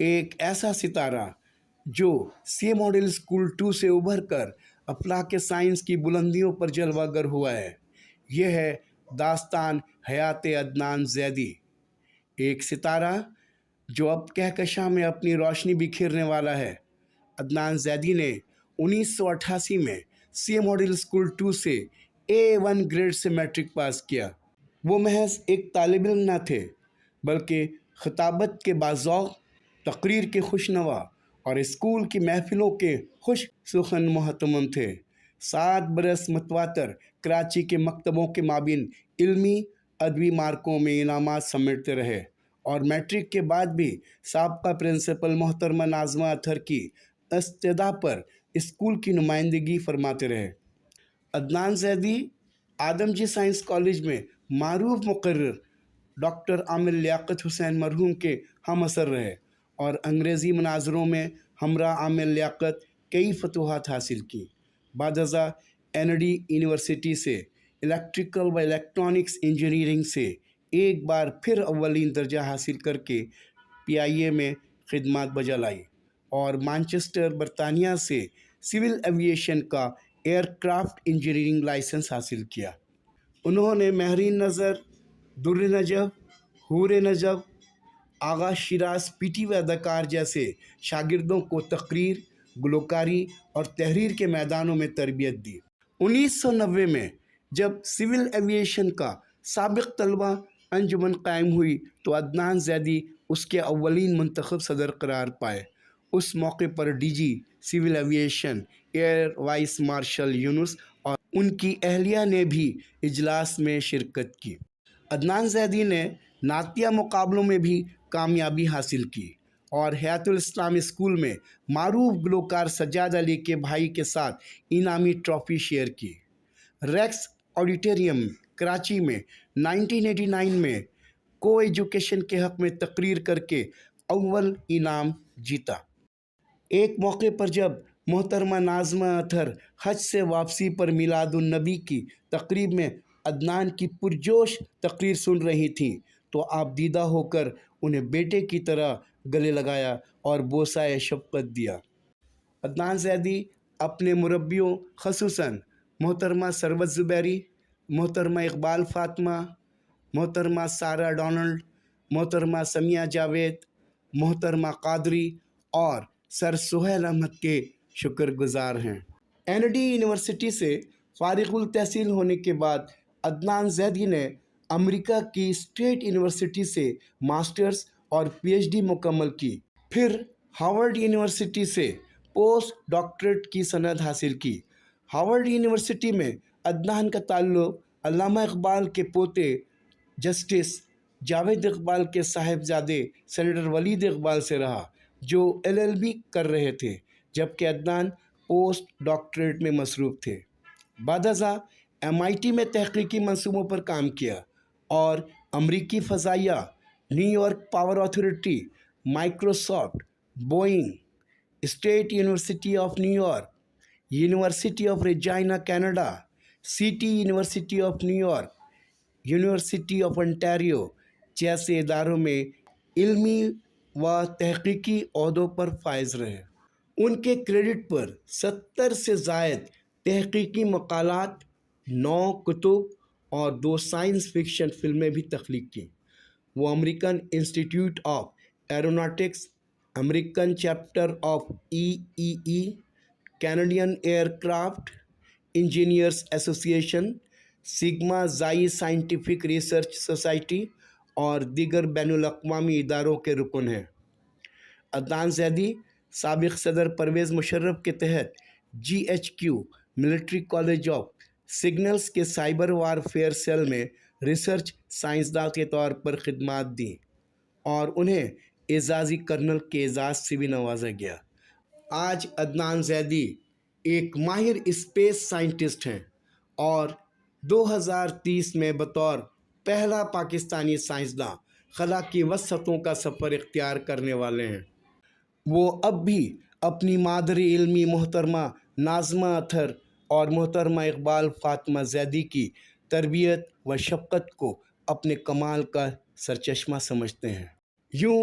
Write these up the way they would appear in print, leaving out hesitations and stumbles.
ایک ایسا ستارہ جو سی ماڈل اسکول 2 سے ابھر کر افلاک سائنس کی بلندیوں پر جلوہ گر ہوا ہے، یہ ہے داستان حیات عدنان زیدی، ایک ستارہ جو اب کہکشاں میں اپنی روشنی بکھیرنے والا ہے۔ عدنان زیدی نے 1988 میں سی ماڈل اسکول 2 سے A1 گریڈ سے میٹرک پاس کیا۔ وہ محض ایک طالب علم نہ تھے بلکہ خطابت کے باذوق، تقریر کے خوشنوا اور اسکول کی محفلوں کے خوش سخن مہتمم تھے۔ 7 برس متواتر کراچی کے مکتبوں کے مابین علمی ادبی مارکوں میں انعامات سمیٹتے رہے اور میٹرک کے بعد بھی سابقہ پرنسپل محترمہ ناظمہ اطہر کی استدعا پر اسکول کی نمائندگی فرماتے رہے۔ عدنان زیدی آدم جی سائنس کالج میں معروف مقرر ڈاکٹر عامر لیاقت حسین مرحوم کے ہم اثر رہے اور انگریزی مناظروں میں ہمراہ عامر لیاقت کئی فتوحات حاصل کی۔ بعد ازاں ND یونیورسٹی سے الیکٹریکل و الیکٹرانکس انجینئرنگ سے ایک بار پھر اولین درجہ حاصل کر کے PIA میں خدمات بجا لائی اور مانچسٹر برطانیہ سے سول ایویشن کا ایئر کرافٹ انجینئرنگ لائسنس حاصل کیا۔ انہوں نے مہرین نظر، در نجف، حور نجف، آغا شیراز PT و اداکار جیسے شاگردوں کو تقریر، گلوکاری اور تحریر کے میدانوں میں تربیت دی۔ 1990 میں جب سول ایویشن کا سابق طلبہ انجمن قائم ہوئی تو عدنان زیدی اس کے اولین منتخب صدر قرار پائے۔ اس موقع پر DG civil aviation air vice marshal Younis اور ان کی اہلیہ نے بھی اجلاس میں شرکت کی۔ عدنان زیدی نے نعتیہ مقابلوں میں بھی کامیابی حاصل کی اور حیات الاسلام اسکول میں معروف گلوکار سجاد علی کے بھائی کے ساتھ انعامی ٹرافی شیئر کی۔ ریکس آڈیٹوریم کراچی میں 1989 میں کو ایجوکیشن کے حق میں تقریر کر کے اول انعام جیتا۔ ایک موقع پر جب محترمہ ناظمہ اطہر حج سے واپسی پر میلاد النبی کی تقریب میں عدنان کی پرجوش تقریر سن رہی تھیں تو آپ دیدہ ہو کر انہیں بیٹے کی طرح گلے لگایا اور بوسۂ شفقت دیا۔ عدنان زیدی اپنے مربیوں خصوصاً محترمہ ثروت زبیری، محترمہ اقبال فاطمہ، محترمہ سارہ ڈونلڈ، محترمہ سمیہ جاوید، محترمہ قادری اور سر سہیل احمد کے شکر گزار ہیں۔ ND یونیورسٹی سے فارغ التحصیل ہونے کے بعد عدنان زیدی نے امریکہ کی اسٹیٹ یونیورسٹی سے ماسٹرز اور PhD مکمل کی، پھر ہارورڈ یونیورسٹی سے پوسٹ ڈاکٹریٹ کی سند حاصل کی۔ ہارورڈ یونیورسٹی میں عدنان کا تعلق علامہ اقبال کے پوتے جسٹس جاوید اقبال کے صاحبزادے سینیٹر ولید اقبال سے رہا جو LLB کر رہے تھے، جبکہ عدنان پوسٹ ڈاکٹریٹ میں مصروف تھے۔ بعد ازاں MIT میں تحقیقی منصوبوں پر کام کیا اور امریکی فضائیہ، New York power authority, Microsoft, Boeing, state university of New York, university of Regina Canada, city university of New York, university of Ontario جیسے اداروں میں علمی و تحقیقی عہدوں پر فائز رہے۔ ان کے کریڈٹ پر 70 سے زائد تحقیقی مقالات، 9 کتب اور 2 سائنس فکشن فلمیں بھی تخلیق کیں۔ وہ American Institute of Aeronautics, American chapter of EEE، Canadian Aircraft Engineers Association, Sigma Xi Scientific Research Society اور دیگر بین الاقوامی اداروں کے رکن ہیں۔ عدنان زیدی سابق صدر پرویز مشرف کے تحت GHQ military college of signals کے سائبر وارفیئر سیل میں ریسرچ سائنسداں کے طور پر خدمات دیں اور انہیں اعزازی کرنل کے اعزاز سے بھی نوازا گیا۔ آج عدنان زیدی ایک ماہر اسپیس سائنٹسٹ ہیں اور 2030 میں بطور پہلا پاکستانی سائنسداں خلا کی وسعتوں کا سفر اختیار کرنے والے ہیں۔ وہ اب بھی اپنی مادری علمی محترمہ ناظمہ اطہر اور محترمہ اقبال فاطمہ زیدی کی تربیت و شفقت کو اپنے کمال کا سرچشمہ سمجھتے ہیں۔ یوں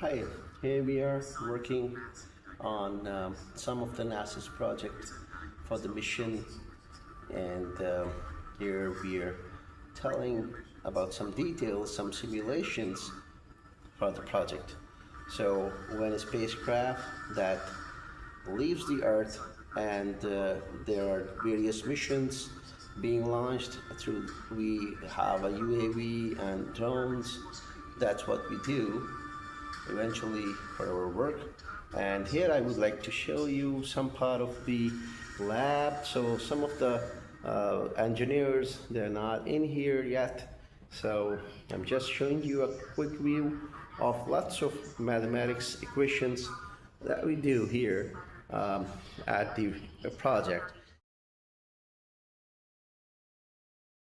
Hi, here we are working on some of the NASA's project for the mission, and here we are telling about some details, some simulations for the project. So when a spacecraft that leaves the Earth and there are various missions being launched through, we have a UAV and drones. That's what we do eventually for our work. And here I would like to show you some part of the lab. So some of the engineers, they're not in here yet, so I'm just showing you a quick view of lots of mathematics equations that we do here at the project.